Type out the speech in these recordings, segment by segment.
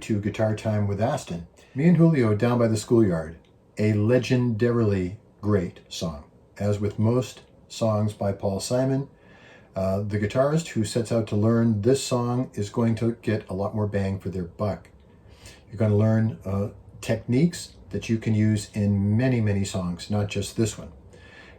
to Guitar Time with Aston. Me and Julio down by the schoolyard. A legendarily great song. As with most songs by Paul Simon, the guitarist who sets out to learn this song is going to get a lot more bang for their buck. You're going to learn techniques that you can use in many, many songs, not just this one.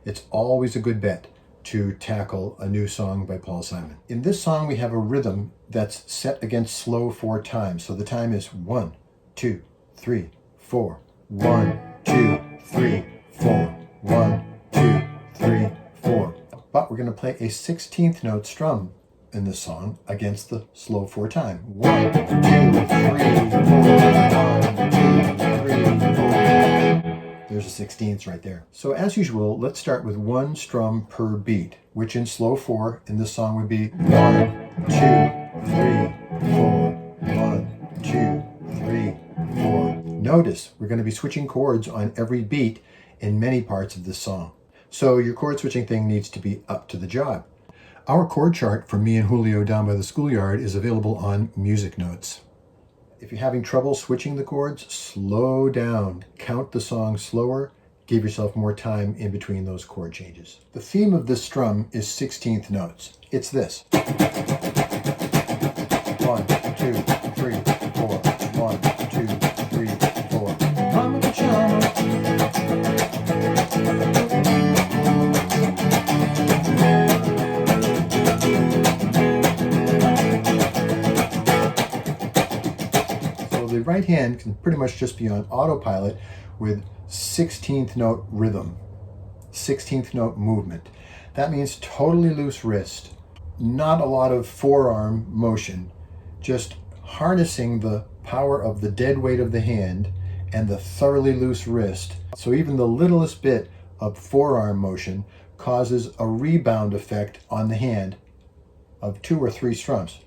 It's always a good bet to tackle a new song by Paul Simon. In this song, we have a rhythm that's set against slow 4 times. So the time is 1, 2, 3, 4. 1, 2, 3, 4. 1, 2, 3, 4. But we're going to play a 16th note strum in this song against the slow 4 time. 1, 2, 3, 4. 1, 2, 3, 4. There's a 16th right there. So as usual, let's start with 1 strum per beat, which in slow 4 in this song would be 1, 2, 3, 4. 1, 2, 3, 4. Notice we're going to be switching chords on every beat in many parts of this song. So your chord switching thing needs to be up to the job. Our chord chart for me and Julio down by the schoolyard is available on Music Notes. If you're having trouble switching the chords, slow down. Count the song slower. Give yourself more time in between those chord changes. The theme of this strum is 16th notes. It's this. 1, 2, 3, 4. 1, 2, 3, 4. Mama pajama. The right hand can pretty much just be on autopilot with 16th note rhythm, 16th note movement. That means totally loose wrist, not a lot of forearm motion, just harnessing the power of the dead weight of the hand and the thoroughly loose wrist. So even the littlest bit of forearm motion causes a rebound effect on the hand of 2 or 3 strums.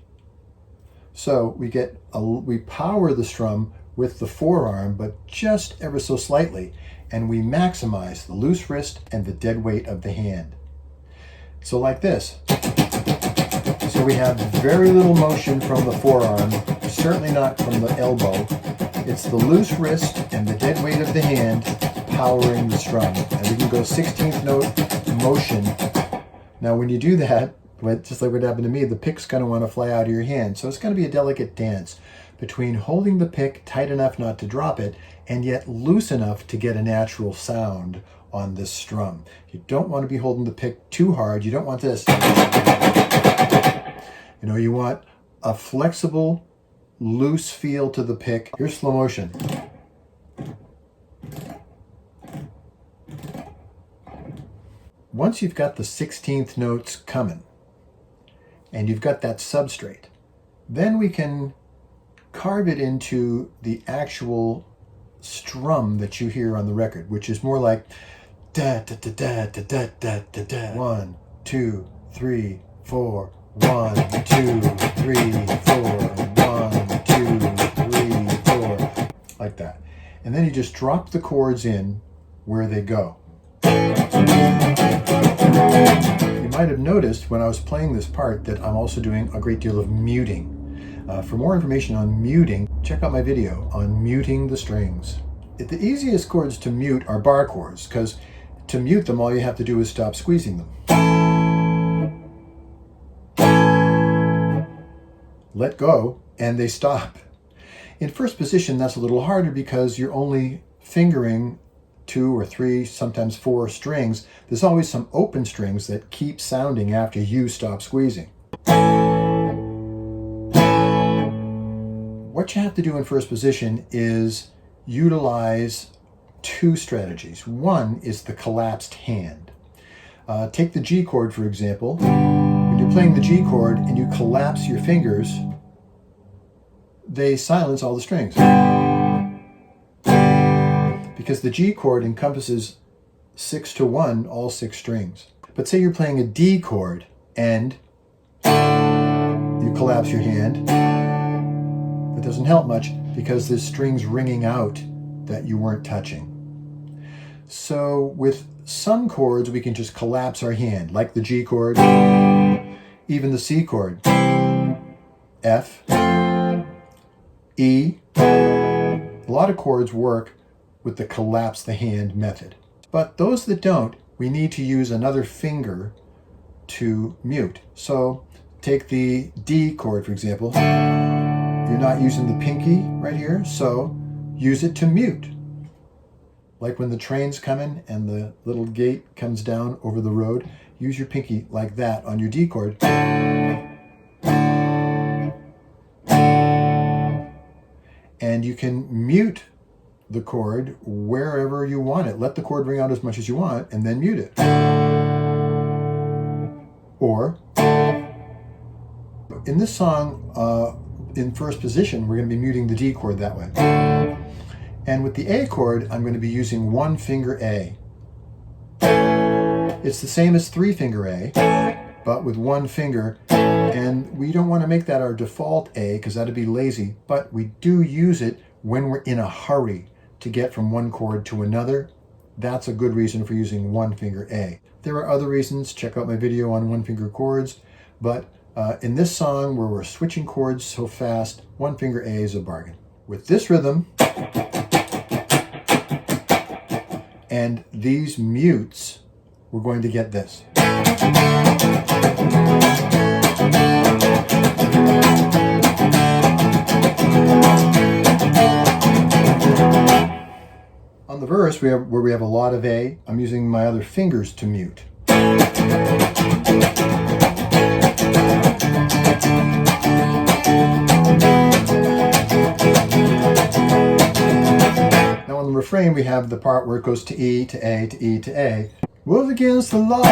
So we power the strum with the forearm, but just ever so slightly, and we maximize the loose wrist and the dead weight of the hand. So like this. So we have very little motion from the forearm, certainly not from the elbow. It's the loose wrist and the dead weight of the hand powering the strum. And we can go 16th note motion. Now when you do that, but just like what happened to me, the pick's going to want to fly out of your hand. So it's going to be a delicate dance between holding the pick tight enough not to drop it and yet loose enough to get a natural sound on this strum. You don't want to be holding the pick too hard. You don't want this. You want a flexible, loose feel to the pick. Here's slow motion. Once you've got the 16th notes coming, and you've got that substrate, then we can carve it into the actual strum that you hear on the record, which is more like da da da da da da da da da. 1, 2, 3, 4. 1, 2, 3, 4. 1, 2, 3, 4. Like that. And then you just drop the chords in where they go. You might have noticed when I was playing this part that I'm also doing a great deal of muting. For more information on muting, check out my video on muting the strings. The easiest chords to mute are bar chords, because to mute them all you have to do is stop squeezing them. Let go and they stop. In first position that's a little harder because you're only fingering 2 or 3, sometimes 4 strings. There's always some open strings that keep sounding after you stop squeezing. What you have to do in first position is utilize 2 strategies. One is the collapsed hand. Take the G chord, for example. When you're playing the G chord and you collapse your fingers, they silence all the strings. Because the G chord encompasses 6 to 1, all 6 strings. But say you're playing a D chord and you collapse your hand. It doesn't help much because there's strings ringing out that you weren't touching. So with some chords we can just collapse our hand, like the G chord, even the C chord, F, E, A lot of chords work with the collapse the hand method. But those that don't, we need to use another finger to mute. So take the D chord, for example. You're not using the pinky right here, so use it to mute. Like when the train's coming and the little gate comes down over the road, use your pinky like that on your D chord. And you can mute the chord wherever you want it. Let the chord ring out as much as you want and then mute it. Or, in this song, in first position, we're going to be muting the D chord that way. And with the A chord, I'm going to be using one finger A. It's the same as three finger A, but with one finger. And we don't want to make that our default A because that'd be lazy, but we do use it when we're in a hurry to get from one chord to another. That's a good reason for using one finger A. There are other reasons. Check out my video on one finger chords, but in this song where we're switching chords so fast, one finger A is a bargain. With this rhythm and these mutes, we're going to get this. On the verse, where we have a lot of A, I'm using my other fingers to mute. Now on the refrain, we have the part where it goes to E, to A, to E, to A. Was against the law.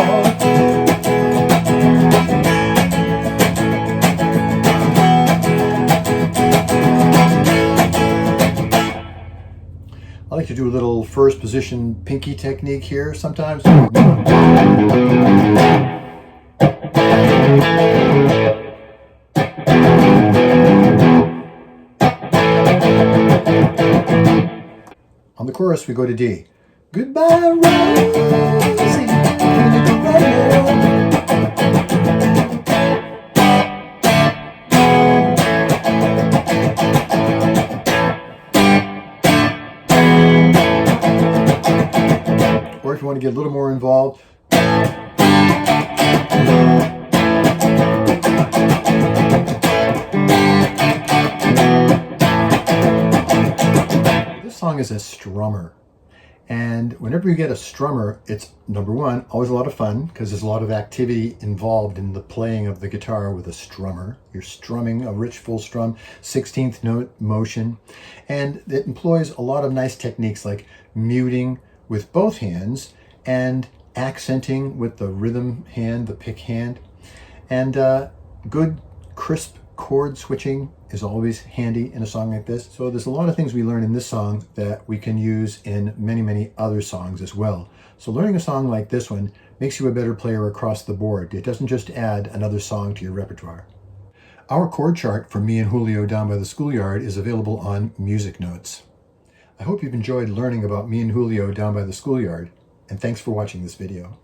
I like to do a little first position pinky technique here sometimes. On the chorus, we go to D. Goodbye, Rosie. Or if you want to get a little more involved, this song is a strummer. And whenever you get a strummer, it's, number one, always a lot of fun because there's a lot of activity involved in the playing of the guitar with a strummer. You're strumming a rich full strum, 16th note motion, and it employs a lot of nice techniques like muting with both hands and accenting with the rhythm hand, the pick hand. And good crisp chord switching is always handy in a song like this. So there's a lot of things we learn in this song that we can use in many, many other songs as well. So learning a song like this one makes you a better player across the board. It doesn't just add another song to your repertoire. Our chord chart for me and Julio down by the schoolyard is available on Music Notes. I hope you've enjoyed learning about me and Julio down by the schoolyard, and thanks for watching this video.